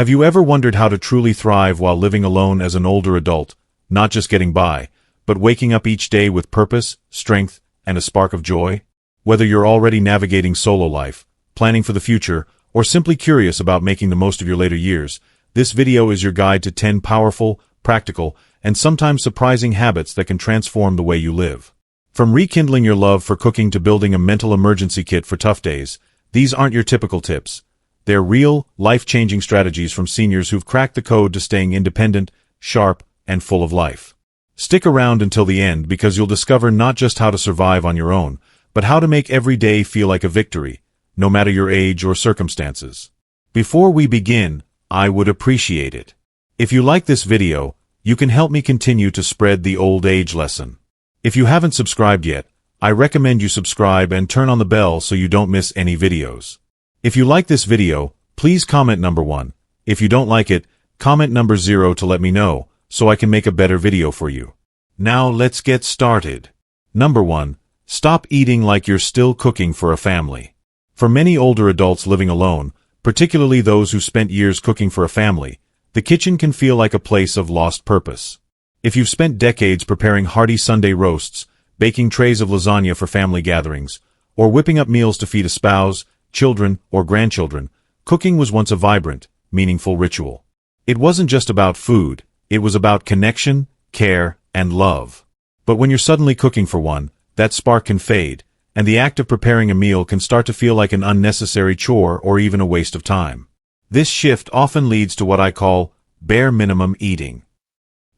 Have you ever wondered how to truly thrive while living alone as an older adult, not just getting by, but waking up each day with purpose, strength, and a spark of joy? Whether you're already navigating solo life, planning for the future, or simply curious about making the most of your later years, this video is your guide to 10 powerful, practical, and sometimes surprising habits that can transform the way you live. From rekindling your love for cooking to building a mental emergency kit for tough days, these aren't your typical tips. They're real, life-changing strategies from seniors who've cracked the code to staying independent, sharp, and full of life. Stick around until the end because you'll discover not just how to survive on your own, but how to make every day feel like a victory, no matter your age or circumstances. Before we begin, I would appreciate it if you like this video. You can help me continue to spread the old age lesson. If you haven't subscribed yet, I recommend you subscribe and turn on the bell so you don't miss any videos. If you like this video, please comment number 1. If you don't like it, comment number 0 to let me know, so I can make a better video for you. Now let's get started. Number 1. Stop eating like you're still cooking for a family. For many older adults living alone, particularly those who spent years cooking for a family, the kitchen can feel like a place of lost purpose. If you've spent decades preparing hearty Sunday roasts, baking trays of lasagna for family gatherings, or whipping up meals to feed a spouse, children, or grandchildren, cooking was once a vibrant, meaningful ritual. It wasn't just about food, it was about connection, care, and love. But when you're suddenly cooking for one, that spark can fade, and the act of preparing a meal can start to feel like an unnecessary chore or even a waste of time. This shift often leads to what I call bare minimum eating.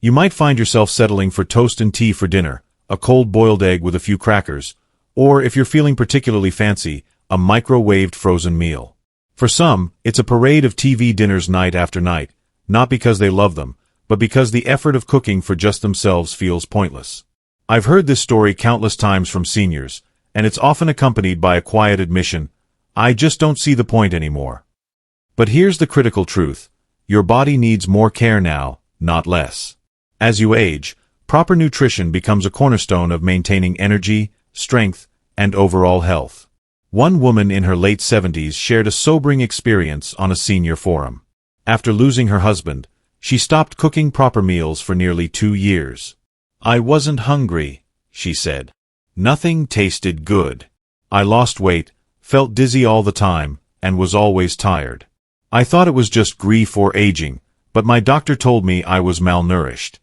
You might find yourself settling for toast and tea for dinner, a cold boiled egg with a few crackers, or if you're feeling particularly fancy, a microwaved frozen meal. For some, it's a parade of TV dinners night after night, not because they love them, but because the effort of cooking for just themselves feels pointless. I've heard this story countless times from seniors, and it's often accompanied by a quiet admission, "I just don't see the point anymore." But here's the critical truth. Your body needs more care now, not less. As you age, proper nutrition becomes a cornerstone of maintaining energy, strength, and overall health. One woman in her late 70s shared a sobering experience on a senior forum. After losing her husband, she stopped cooking proper meals for nearly 2 years. "I wasn't hungry," she said. "Nothing tasted good. I lost weight, felt dizzy all the time, and was always tired. I thought it was just grief or aging, but my doctor told me I was malnourished."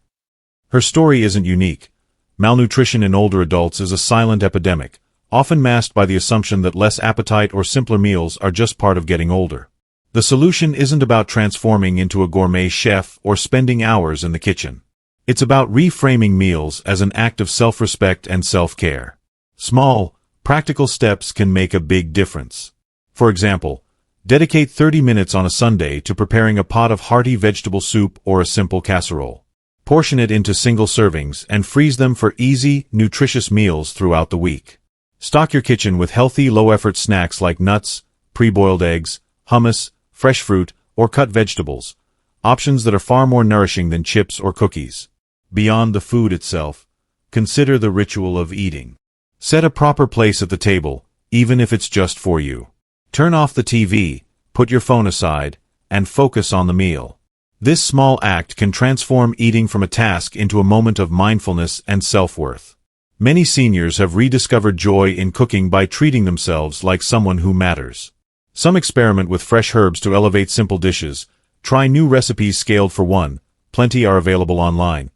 Her story isn't unique. Malnutrition in older adults is a silent epidemic, often masked by the assumption that less appetite or simpler meals are just part of getting older. The solution isn't about transforming into a gourmet chef or spending hours in the kitchen. It's about reframing meals as an act of self-respect and self-care. Small, practical steps can make a big difference. For example, dedicate 30 minutes on a Sunday to preparing a pot of hearty vegetable soup or a simple casserole. Portion it into single servings and freeze them for easy, nutritious meals throughout the week. Stock your kitchen with healthy, low-effort snacks like nuts, pre-boiled eggs, hummus, fresh fruit, or cut vegetables, options that are far more nourishing than chips or cookies. Beyond the food itself, consider the ritual of eating. Set a proper place at the table, even if it's just for you. Turn off the TV, put your phone aside, and focus on the meal. This small act can transform eating from a task into a moment of mindfulness and self-worth. Many seniors have rediscovered joy in cooking by treating themselves like someone who matters. Some experiment with fresh herbs to elevate simple dishes, try new recipes scaled for one, plenty are available online,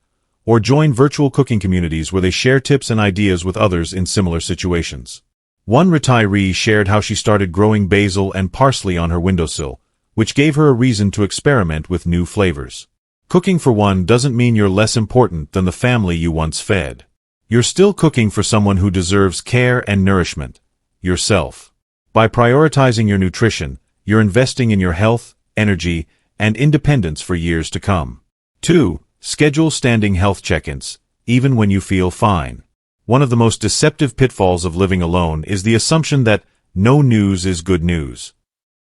or join virtual cooking communities where they share tips and ideas with others in similar situations. One retiree shared how she started growing basil and parsley on her windowsill, which gave her a reason to experiment with new flavors. Cooking for one doesn't mean you're less important than the family you once fed. You're still cooking for someone who deserves care and nourishment, yourself. By prioritizing your nutrition, you're investing in your health, energy, and independence for years to come. 2. Schedule standing health check-ins, even when you feel fine. One of the most deceptive pitfalls of living alone is the assumption that no news is good news.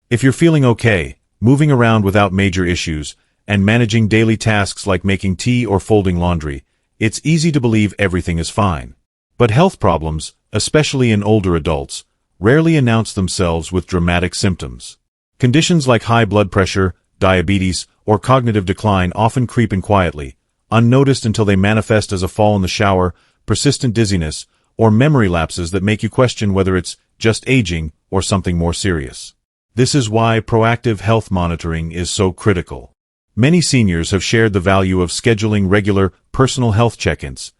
If you're feeling okay, moving around without major issues, and managing daily tasks like making tea or folding laundry, it's easy to believe everything is fine. But health problems, especially in older adults, rarely announce themselves with dramatic symptoms. Conditions like high blood pressure, diabetes, or cognitive decline often creep in quietly, unnoticed until they manifest as a fall in the shower, persistent dizziness, or memory lapses that make you question whether it's just aging or something more serious. This is why proactive health monitoring is so critical. Many seniors have shared the value of scheduling regular personal health check-ins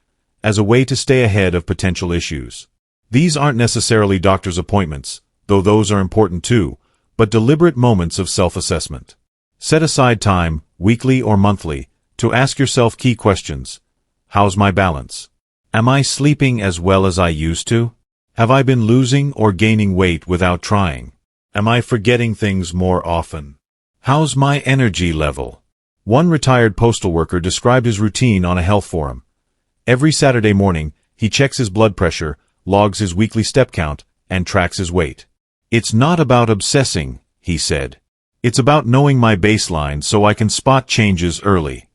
as a way to stay ahead of potential issues. These aren't necessarily doctor's appointments, though those are important too, but deliberate moments of self-assessment. Set aside time, weekly or monthly, to ask yourself key questions. How's my balance? Am I sleeping as well as I used to? Have I been losing or gaining weight without trying? Am I forgetting things more often? How's my energy level? One retired postal worker described his routine on a health forum. Every Saturday morning, he checks his blood pressure, logs his weekly step count, and tracks his weight. It's not about obsessing, he said. It's about knowing my baseline so I can spot changes early.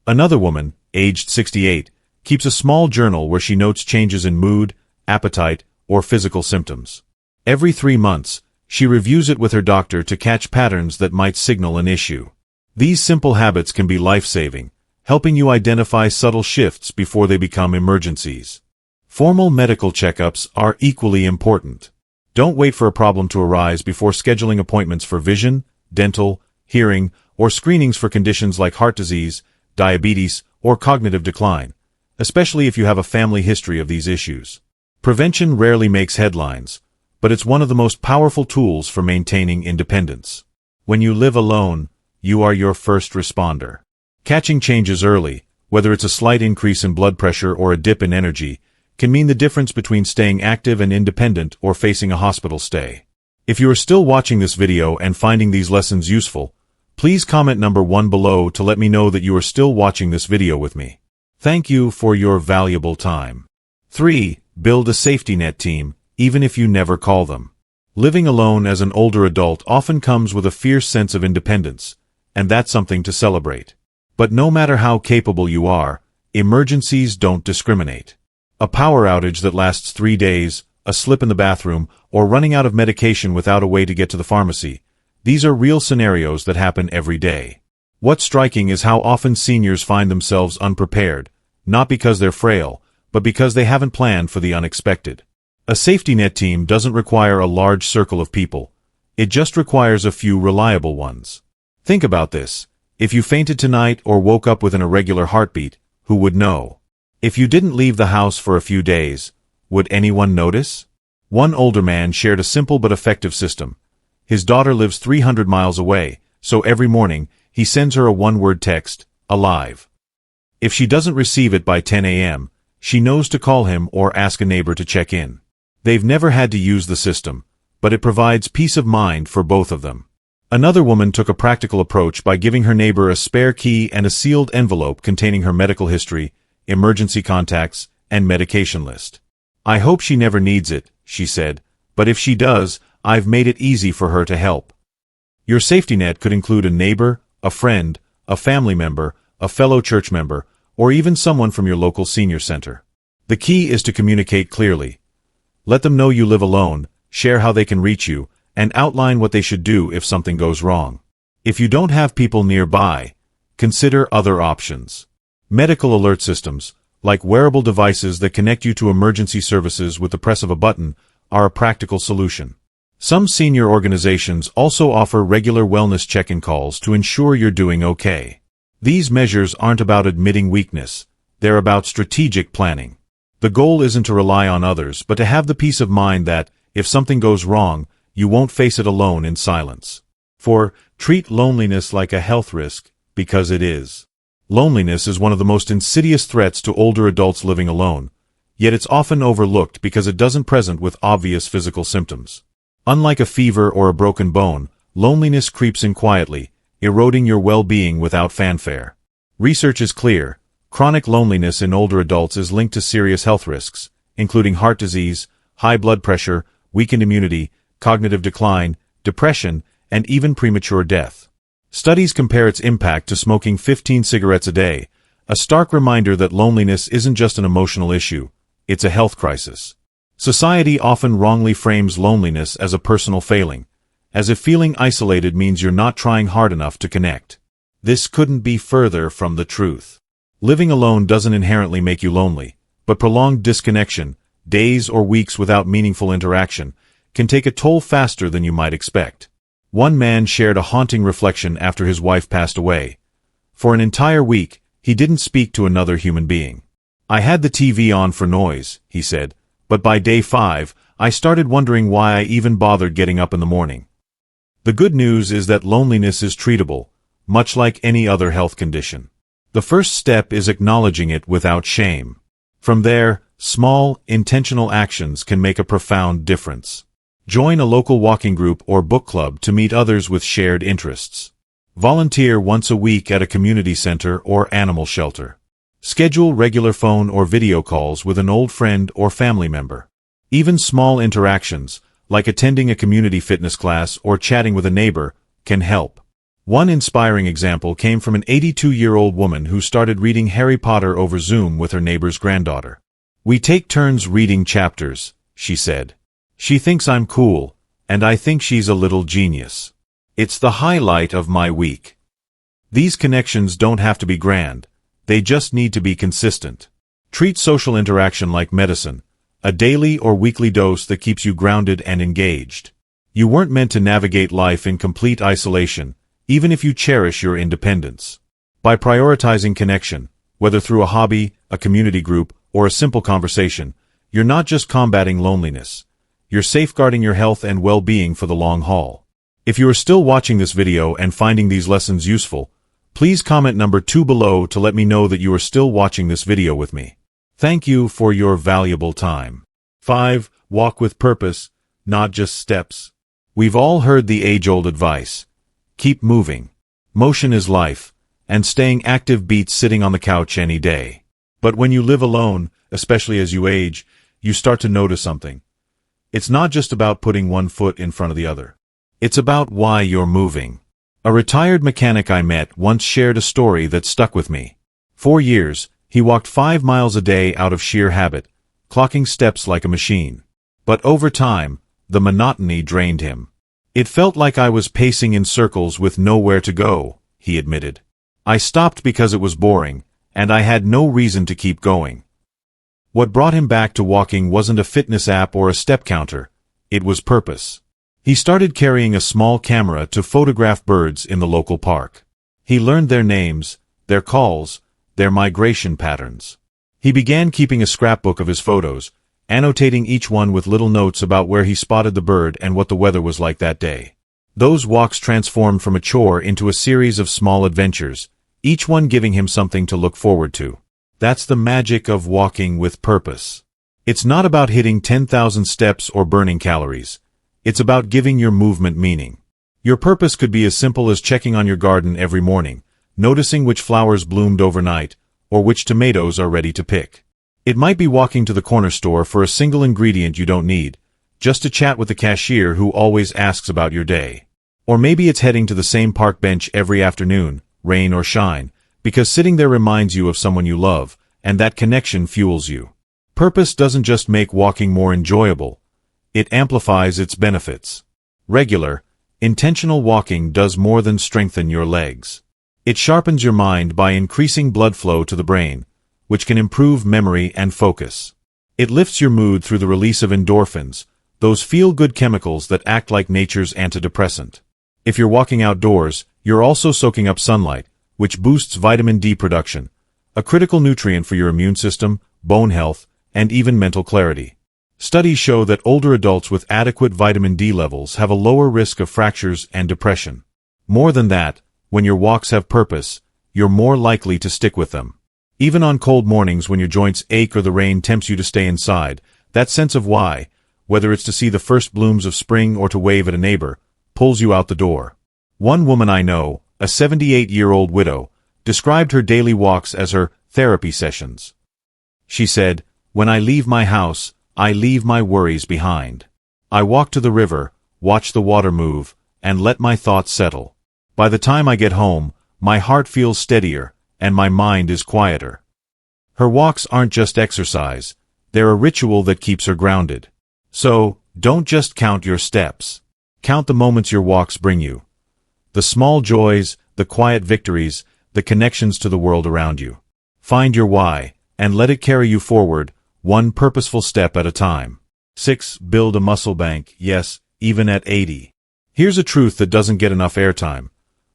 Another woman, aged 68, keeps a small journal where she notes changes in mood, appetite, or physical symptoms. Every 3 months, she reviews it with her doctor to catch patterns that might signal an issue. These simple habits can be life-saving, helping you identify subtle shifts before they become emergencies. Formal medical checkups are equally important. Don't wait for a problem to arise before scheduling appointments for vision, dental, hearing, or screenings for conditions like heart disease, diabetes, or cognitive decline, especially if you have a family history of these issues. Prevention rarely makes headlines, but it's one of the most powerful tools for maintaining independence. When you live alone, you are your first responder. Catching changes early, whether it's a slight increase in blood pressure or a dip in energy, can mean the difference between staying active and independent or facing a hospital stay. If you are still watching this video and finding these lessons useful, please comment number 1 below to let me know that you are still watching this video with me. Thank you for your valuable time. 3. Build a safety net team, even if you never call them. Living alone as an older adult often comes with a fierce sense of independence, and that's something to celebrate. But no matter how capable you are, emergencies don't discriminate. A power outage that lasts 3 days, a slip in the bathroom, or running out of medication without a way to get to the pharmacy, these are real scenarios that happen every day. What's striking is how often seniors find themselves unprepared, not because they're frail, but because they haven't planned for the unexpected. A safety net team doesn't require a large circle of people. It just requires a few reliable ones. Think about this. If you fainted tonight or woke up with an irregular heartbeat, who would know? If you didn't leave the house for a few days, would anyone notice? One older man shared a simple but effective system. His daughter lives 300 miles away, so every morning, he sends her a one-word text, "Alive." If she doesn't receive it by 10 a.m., she knows to call him or ask a neighbor to check in. They've never had to use the system, but it provides peace of mind for both of them. Another woman took a practical approach by giving her neighbor a spare key and a sealed envelope containing her medical history, emergency contacts, and medication list. "I hope she never needs it," she said, "but if she does, I've made it easy for her to help." Your safety net could include a neighbor, a friend, a family member, a fellow church member, or even someone from your local senior center. The key is to communicate clearly. Let them know you live alone, share how they can reach you, and outline what they should do if something goes wrong. If you don't have people nearby, consider other options. Medical alert systems, like wearable devices that connect you to emergency services with the press of a button, are a practical solution. Some senior organizations also offer regular wellness check-in calls to ensure you're doing okay. These measures aren't about admitting weakness, they're about strategic planning. The goal isn't to rely on others, but to have the peace of mind that, if something goes wrong, you won't face it alone in silence. Treat loneliness like a health risk, because it is. Loneliness is one of the most insidious threats to older adults living alone, yet it's often overlooked because it doesn't present with obvious physical symptoms. Unlike a fever or a broken bone, loneliness creeps in quietly, eroding your well-being without fanfare. Research is clear. Chronic loneliness in older adults is linked to serious health risks, including heart disease, high blood pressure, weakened immunity, cognitive decline, depression, and even premature death. Studies compare its impact to smoking 15 cigarettes a day, a stark reminder that loneliness isn't just an emotional issue, it's a health crisis. Society often wrongly frames loneliness as a personal failing, as if feeling isolated means you're not trying hard enough to connect. This couldn't be further from the truth. Living alone doesn't inherently make you lonely, but prolonged disconnection, days or weeks without meaningful interaction, can take a toll faster than you might expect. One man shared a haunting reflection after his wife passed away. For an entire week, he didn't speak to another human being. "I had the TV on for noise," he said, "but by day 5, I started wondering why I even bothered getting up in the morning." The good news is that loneliness is treatable, much like any other health condition. The first step is acknowledging it without shame. From there, small, intentional actions can make a profound difference. Join a local walking group or book club to meet others with shared interests. Volunteer once a week at a community center or animal shelter. Schedule regular phone or video calls with an old friend or family member. Even small interactions, like attending a community fitness class or chatting with a neighbor, can help. One inspiring example came from an 82-year-old woman who started reading Harry Potter over Zoom with her neighbor's granddaughter. "We take turns reading chapters," she said. "She thinks I'm cool, and I think she's a little genius. It's the highlight of my week." These connections don't have to be grand. They just need to be consistent. Treat social interaction like medicine, a daily or weekly dose that keeps you grounded and engaged. You weren't meant to navigate life in complete isolation, even if you cherish your independence. By prioritizing connection, whether through a hobby, a community group, or a simple conversation, you're not just combating loneliness. You're safeguarding your health and well-being for the long haul. If you are still watching this video and finding these lessons useful, please comment number 2 below to let me know that you are still watching this video with me. Thank you for your valuable time. 5. Walk with purpose, not just steps. We've all heard the age-old advice. Keep moving. Motion is life, and staying active beats sitting on the couch any day. But when you live alone, especially as you age, you start to notice something. It's not just about putting one foot in front of the other. It's about why you're moving. A retired mechanic I met once shared a story that stuck with me. For years, he walked 5 miles a day out of sheer habit, clocking steps like a machine. But over time, the monotony drained him. "It felt like I was pacing in circles with nowhere to go," he admitted. "I stopped because it was boring, and I had no reason to keep going." What brought him back to walking wasn't a fitness app or a step counter. It was purpose. He started carrying a small camera to photograph birds in the local park. He learned their names, their calls, their migration patterns. He began keeping a scrapbook of his photos, annotating each one with little notes about where he spotted the bird and what the weather was like that day. Those walks transformed from a chore into a series of small adventures, each one giving him something to look forward to. That's the magic of walking with purpose. It's not about hitting 10,000 steps or burning calories. It's about giving your movement meaning. Your purpose could be as simple as checking on your garden every morning, noticing which flowers bloomed overnight, or which tomatoes are ready to pick. It might be walking to the corner store for a single ingredient you don't need, just to chat with the cashier who always asks about your day. Or maybe it's heading to the same park bench every afternoon, rain or shine, because sitting there reminds you of someone you love, and that connection fuels you. Purpose doesn't just make walking more enjoyable, it amplifies its benefits. Regular, intentional walking does more than strengthen your legs. It sharpens your mind by increasing blood flow to the brain, which can improve memory and focus. It lifts your mood through the release of endorphins, those feel-good chemicals that act like nature's antidepressant. If you're walking outdoors, you're also soaking up sunlight, which boosts vitamin D production, a critical nutrient for your immune system, bone health, and even mental clarity. Studies show that older adults with adequate vitamin D levels have a lower risk of fractures and depression. More than that, when your walks have purpose, you're more likely to stick with them. Even on cold mornings when your joints ache or the rain tempts you to stay inside, that sense of why, whether it's to see the first blooms of spring or to wave at a neighbor, pulls you out the door. One woman I know, a 78-year-old widow, described her daily walks as her therapy sessions. She said, "When I leave my house, I leave my worries behind. I walk to the river, watch the water move, and let my thoughts settle. By the time I get home, my heart feels steadier, and my mind is quieter." Her walks aren't just exercise, they're a ritual that keeps her grounded. So, don't just count your steps. Count the moments your walks bring you. The small joys, the quiet victories, the connections to the world around you. Find your why, and let it carry you forward, one purposeful step at a time. 6. Build a muscle bank, yes, even at 80. Here's a truth that doesn't get enough airtime.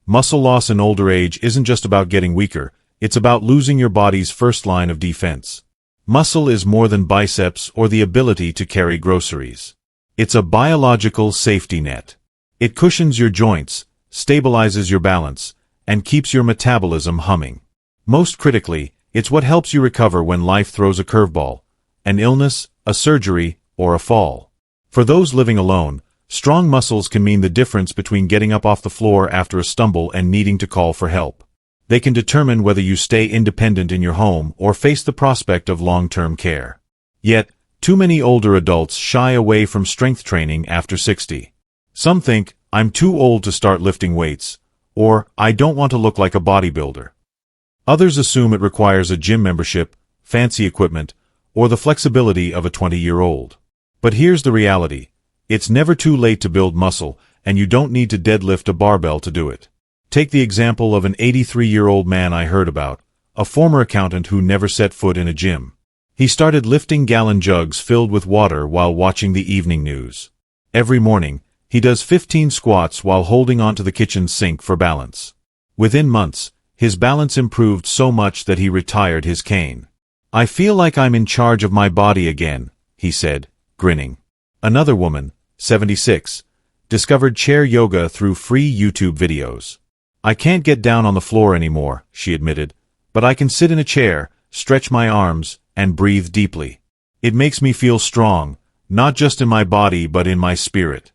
Muscle loss in older age isn't just about getting weaker, it's about losing your body's first line of defense. Muscle is more than biceps or the ability to carry groceries. It's a biological safety net. It cushions your joints, stabilizes your balance, and keeps your metabolism humming. Most critically, it's what helps you recover when life throws a curveball, an illness, a surgery, or a fall. For those living alone, strong muscles can mean the difference between getting up off the floor after a stumble and needing to call for help. They can determine whether you stay independent in your home or face the prospect of long-term care. Yet, too many older adults shy away from strength training after 60. Some think, I'm too old to start lifting weights, or I don't want to look like a bodybuilder. Others assume it requires a gym membership, fancy equipment, or the flexibility of a 20-year-old. But here's the reality. It's never too late to build muscle, and you don't need to deadlift a barbell to do it. Take the example of an 83-year-old man I heard about, a former accountant who never set foot in a gym. He started lifting gallon jugs filled with water while watching the evening news. Every morning, he does 15 squats while holding onto the kitchen sink for balance. Within months, his balance improved so much that he retired his cane. I feel like I'm in charge of my body again, he said, grinning. Another woman, 76, discovered chair yoga through free YouTube videos. I can't get down on the floor anymore, she admitted, but I can sit in a chair, stretch my arms, and breathe deeply. It makes me feel strong, not just in my body but in my spirit.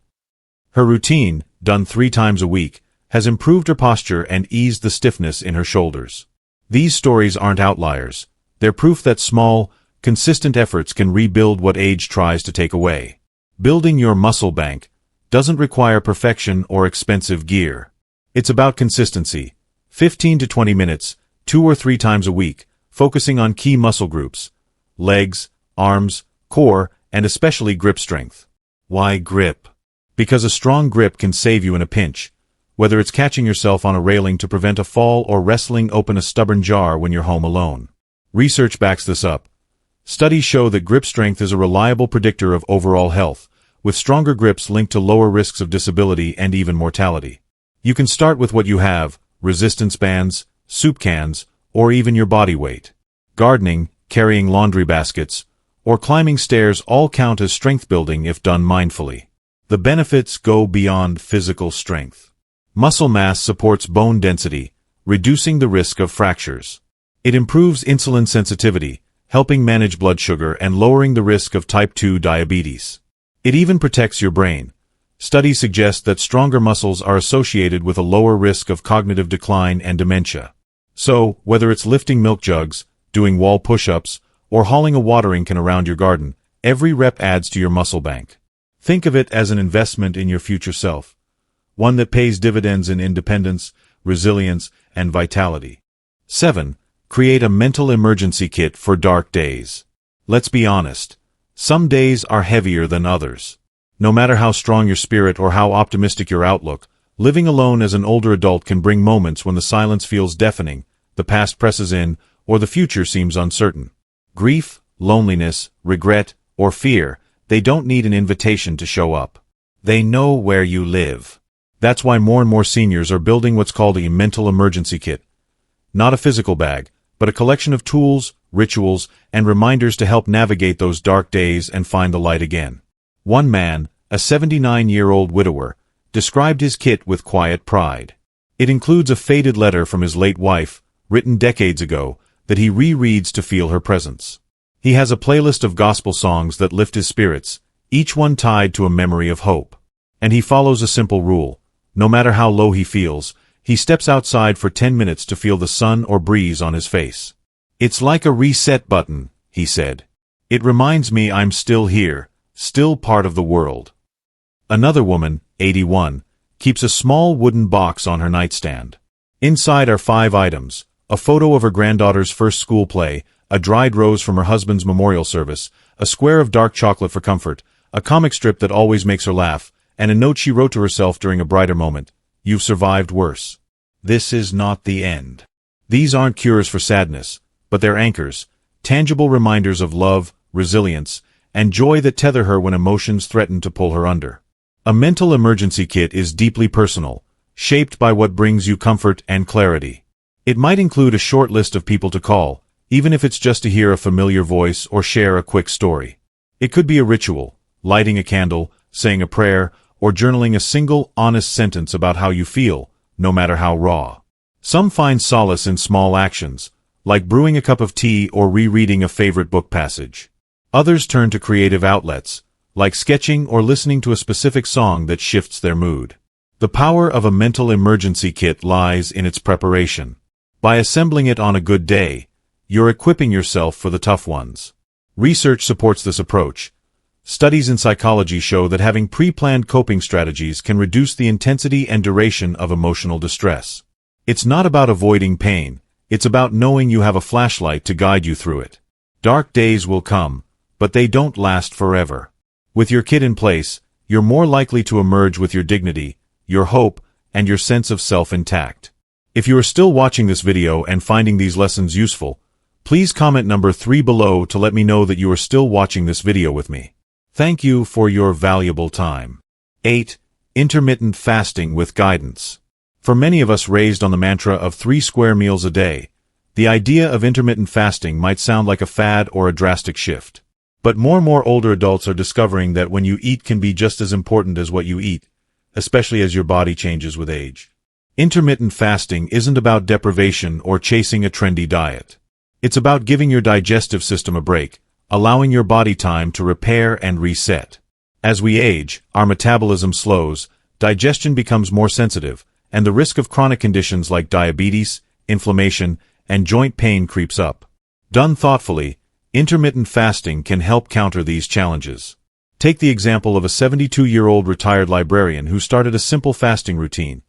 Her routine, done 3 times a week, has improved her posture and eased the stiffness in her shoulders. These stories aren't outliers. They're proof that small, consistent efforts can rebuild what age tries to take away. Building your muscle bank doesn't require perfection or expensive gear. It's about consistency. 15 to 20 minutes, 2 or 3 times a week, focusing on key muscle groups, legs, arms, core, and especially grip strength. Why grip? Because a strong grip can save you in a pinch, whether it's catching yourself on a railing to prevent a fall or wrestling open a stubborn jar when you're home alone. Research backs this up. Studies show that grip strength is a reliable predictor of overall health, with stronger grips linked to lower risks of disability and even mortality. You can start with what you have, resistance bands, soup cans, or even your body weight. Gardening, carrying laundry baskets, or climbing stairs all count as strength building if done mindfully. The benefits go beyond physical strength. Muscle mass supports bone density, reducing the risk of fractures. It improves insulin sensitivity, helping manage blood sugar and lowering the risk of type 2 diabetes. It even protects your brain. Studies suggest that stronger muscles are associated with a lower risk of cognitive decline and dementia. So, whether it's lifting milk jugs, doing wall push-ups, or hauling a watering can around your garden, every rep adds to your muscle bank. Think of it as an investment in your future self, one that pays dividends in independence, resilience, and vitality. 7. Create a mental emergency kit for dark days. Let's be honest. Some days are heavier than others. No matter how strong your spirit or how optimistic your outlook, living alone as an older adult can bring moments when the silence feels deafening, the past presses in, or the future seems uncertain. Grief, loneliness, regret, or fear, they don't need an invitation to show up. They know where you live. That's why more and more seniors are building what's called a mental emergency kit. Not a physical bag, but a collection of tools, rituals, and reminders to help navigate those dark days and find the light again. One man, a 79-year-old widower, described his kit with quiet pride. It includes a faded letter from his late wife, written decades ago, that he rereads to feel her presence. He has a playlist of gospel songs that lift his spirits, each one tied to a memory of hope. And he follows a simple rule. No matter how low he feels, he steps outside for 10 minutes to feel the sun or breeze on his face. It's like a reset button, he said. It reminds me I'm still here, still part of the world. Another woman, 81, keeps a small wooden box on her nightstand. Inside are 5 items: a photo of her granddaughter's first school play, a dried rose from her husband's memorial service, a square of dark chocolate for comfort, a comic strip that always makes her laugh, and a note she wrote to herself during a brighter moment: "You've survived worse. This is not the end." These aren't cures for sadness, but they're anchors, tangible reminders of love, resilience, and joy that tether her when emotions threaten to pull her under. A mental emergency kit is deeply personal, shaped by what brings you comfort and clarity. It might include a short list of people to call, even if it's just to hear a familiar voice or share a quick story. It could be a ritual, lighting a candle, saying a prayer, or journaling a single, honest sentence about how you feel, no matter how raw. Some find solace in small actions, like brewing a cup of tea or rereading a favorite book passage. Others turn to creative outlets, like sketching or listening to a specific song that shifts their mood. The power of a mental emergency kit lies in its preparation. By assembling it on a good day, you're equipping yourself for the tough ones. Research supports this approach. Studies in psychology show that having pre-planned coping strategies can reduce the intensity and duration of emotional distress. It's not about avoiding pain, it's about knowing you have a flashlight to guide you through it. Dark days will come, but they don't last forever. With your kit in place, you're more likely to emerge with your dignity, your hope, and your sense of self intact. If you are still watching this video and finding these lessons useful, please comment number 3 below to let me know that you are still watching this video with me. Thank you for your valuable time. 8. Intermittent fasting with guidance. For many of us raised on the mantra of 3 square meals a day, the idea of intermittent fasting might sound like a fad or a drastic shift. But more and more older adults are discovering that when you eat can be just as important as what you eat, especially as your body changes with age. Intermittent fasting isn't about deprivation or chasing a trendy diet. It's about giving your digestive system a break, allowing your body time to repair and reset. As we age, our metabolism slows, digestion becomes more sensitive, and the risk of chronic conditions like diabetes, inflammation, and joint pain creeps up. Done thoughtfully, intermittent fasting can help counter these challenges. Take the example of a 72-year-old retired librarian who started a simple fasting routine,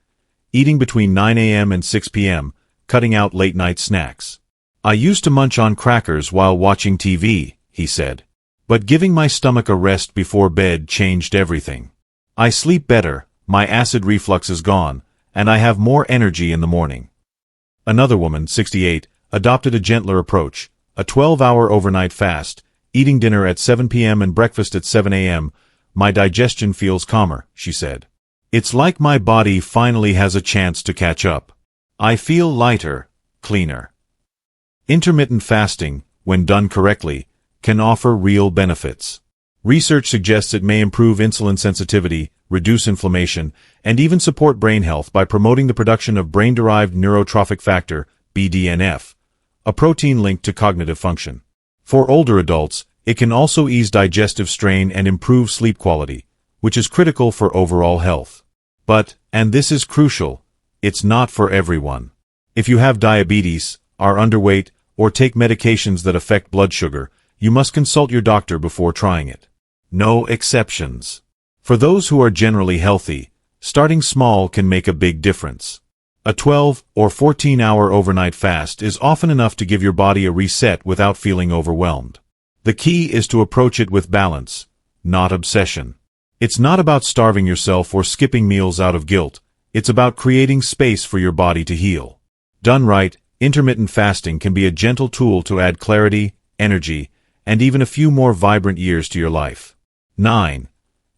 eating between 9 a.m. and 6 p.m., cutting out late-night snacks. "I used to munch on crackers while watching TV," he said. "But giving my stomach a rest before bed changed everything. I sleep better, my acid reflux is gone, and I have more energy in the morning." Another woman, 68, adopted a gentler approach, a 12-hour overnight fast, eating dinner at 7 p.m. and breakfast at 7 a.m. "My digestion feels calmer," she said. "It's like my body finally has a chance to catch up. I feel lighter, cleaner." Intermittent fasting, when done correctly, can offer real benefits. Research suggests it may improve insulin sensitivity, reduce inflammation, and even support brain health by promoting the production of brain-derived neurotrophic factor, BDNF, a protein linked to cognitive function. For older adults, it can also ease digestive strain and improve sleep quality, which is critical for overall health. But, and this is crucial, it's not for everyone. If you have diabetes, are underweight, or take medications that affect blood sugar, you must consult your doctor before trying it. No exceptions. For those who are generally healthy, starting small can make a big difference. A 12 or 14-hour overnight fast is often enough to give your body a reset without feeling overwhelmed. The key is to approach it with balance, not obsession. It's not about starving yourself or skipping meals out of guilt, it's about creating space for your body to heal. Done right, intermittent fasting can be a gentle tool to add clarity, energy, and even a few more vibrant years to your life. 9.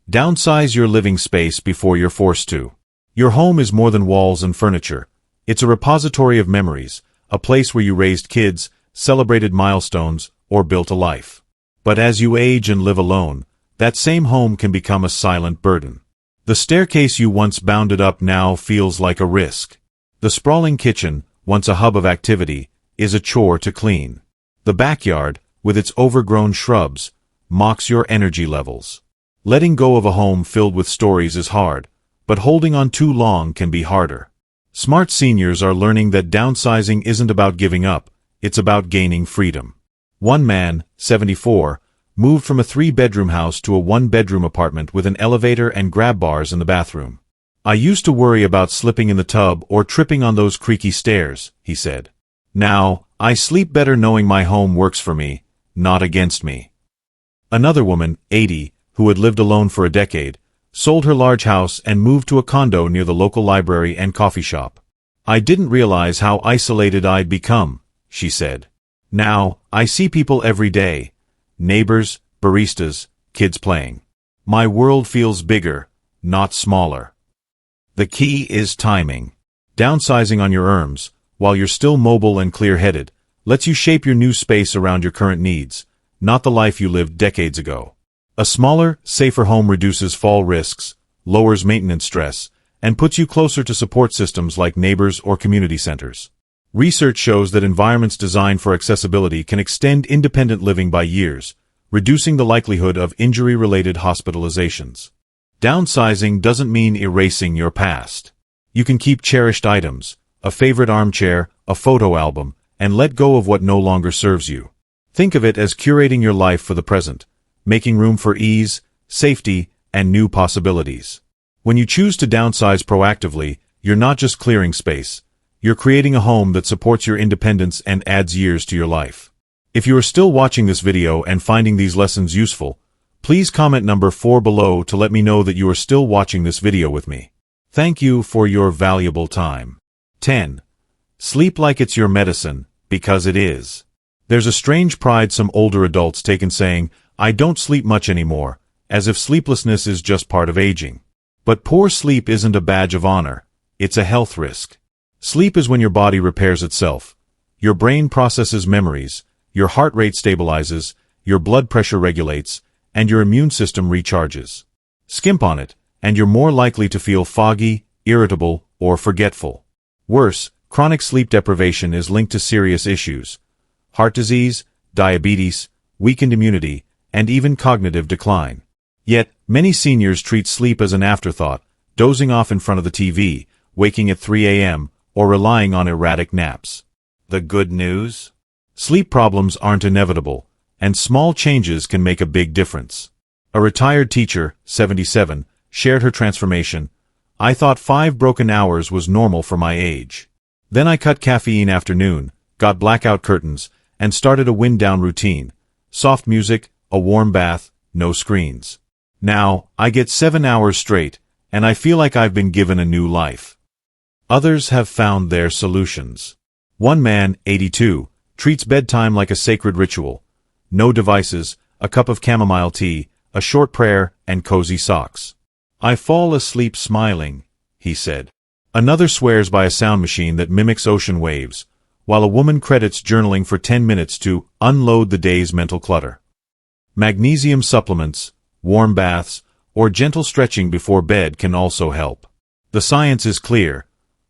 Downsize your living space before you're forced to. Your home is more than walls and furniture. It's a repository of memories, a place where you raised kids, celebrated milestones, or built a life. But as you age and live alone, that same home can become a silent burden. The staircase you once bounded up now feels like a risk. The sprawling kitchen, once a hub of activity, is a chore to clean. The backyard, with its overgrown shrubs, mocks your energy levels. Letting go of a home filled with stories is hard, but holding on too long can be harder. Smart seniors are learning that downsizing isn't about giving up, it's about gaining freedom. One man, 74, moved from a 3-bedroom house to a 1-bedroom apartment with an elevator and grab bars in the bathroom. "I used to worry about slipping in the tub or tripping on those creaky stairs," he said. "Now, I sleep better knowing my home works for me, not against me." Another woman, 80, who had lived alone for a decade, sold her large house and moved to a condo near the local library and coffee shop. "I didn't realize how isolated I'd become," she said. "Now, I see people every day. Neighbors, baristas, kids playing. My world feels bigger, not smaller." The key is timing. Downsizing on your terms, while you're still mobile and clear-headed, lets you shape your new space around your current needs, not the life you lived decades ago. A smaller, safer home reduces fall risks, lowers maintenance stress, and puts you closer to support systems like neighbors or community centers. Research shows that environments designed for accessibility can extend independent living by years, reducing the likelihood of injury-related hospitalizations. Downsizing doesn't mean erasing your past. You can keep cherished items, a favorite armchair, a photo album, and let go of what no longer serves you. Think of it as curating your life for the present, making room for ease, safety, and new possibilities. When you choose to downsize proactively, you're not just clearing space. You're creating a home that supports your independence and adds years to your life. If you are still watching this video and finding these lessons useful, please comment number 4 below to let me know that you are still watching this video with me. Thank you for your valuable time. 10. Sleep like it's your medicine, because it is. There's a strange pride some older adults take in saying, "I don't sleep much anymore," as if sleeplessness is just part of aging. But poor sleep isn't a badge of honor. It's a health risk. Sleep is when your body repairs itself. Your brain processes memories, your heart rate stabilizes, your blood pressure regulates, and your immune system recharges. Skimp on it, and you're more likely to feel foggy, irritable, or forgetful. Worse, chronic sleep deprivation is linked to serious issues: heart disease, diabetes, weakened immunity, and even cognitive decline. Yet, many seniors treat sleep as an afterthought, dozing off in front of the TV, waking at 3 a.m., or relying on erratic naps. The good news? Sleep problems aren't inevitable, and small changes can make a big difference. A retired teacher, 77, shared her transformation. "I thought 5 broken hours was normal for my age. Then I cut caffeine after noon, got blackout curtains, and started a wind-down routine. Soft music, a warm bath, no screens. Now, I get 7 hours straight, and I feel like I've been given a new life." Others have found their solutions. One man, 82, treats bedtime like a sacred ritual. No devices, a cup of chamomile tea, a short prayer, and cozy socks. "I fall asleep smiling," he said. Another swears by a sound machine that mimics ocean waves, while a woman credits journaling for 10 minutes to unload the day's mental clutter. Magnesium supplements, warm baths, or gentle stretching before bed can also help. The science is clear.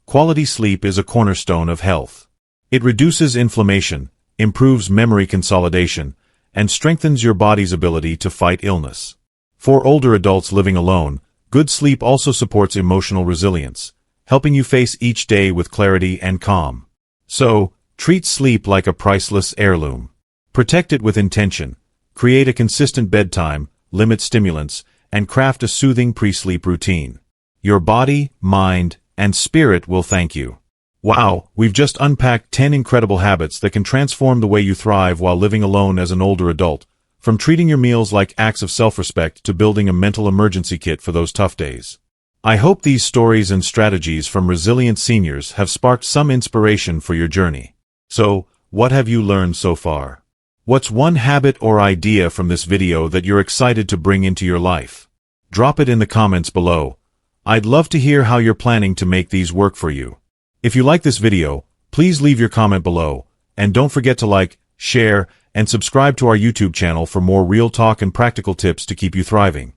Quality sleep is a cornerstone of health. It reduces inflammation, improves memory consolidation, and strengthens your body's ability to fight illness. For older adults living alone, good sleep also supports emotional resilience, helping you face each day with clarity and calm. So, treat sleep like a priceless heirloom. Protect it with intention. Create a consistent bedtime, limit stimulants, and craft a soothing pre-sleep routine. Your body, mind, and spirit will thank you. Wow, we've just unpacked 10 incredible habits that can transform the way you thrive while living alone as an older adult, from treating your meals like acts of self-respect to building a mental emergency kit for those tough days. I hope these stories and strategies from resilient seniors have sparked some inspiration for your journey. So, what have you learned so far? What's one habit or idea from this video that you're excited to bring into your life? Drop it in the comments below. I'd love to hear how you're planning to make these work for you. If you like this video, please leave your comment below, and don't forget to like, share, and subscribe to our YouTube channel for more real talk and practical tips to keep you thriving.